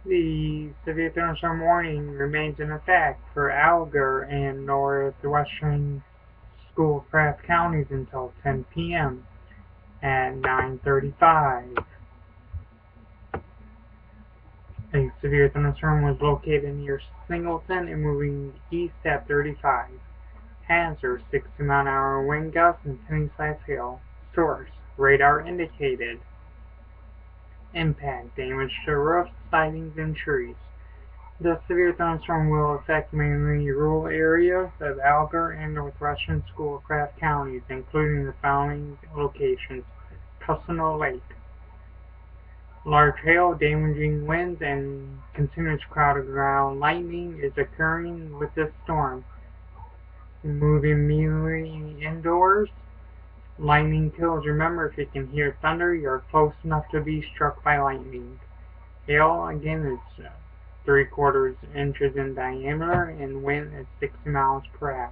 The severe thunderstorm warning remains in effect for Alger and northwestern Schoolcraft counties until 10 p.m. at 9:35. A severe thunderstorm was located near Singleton and moving east at 35. Hazard 60-mile-an-hour wind gusts and penny-size hail. Source: radar indicated. Impact: damage to roofs, sidings, and trees. The severe thunderstorm will affect mainly rural areas of Alger and northwestern Schoolcraft counties, including the following locations: Tusino Lake. Large hail, damaging winds, and continuous cloud ground lightning is occurring with this storm. Move immediately indoors. Lightning kills. Remember, if you can hear thunder, you're close enough to be struck by lightning. Hail, again, is 3/4 inches in diameter, and wind is 60 miles per hour.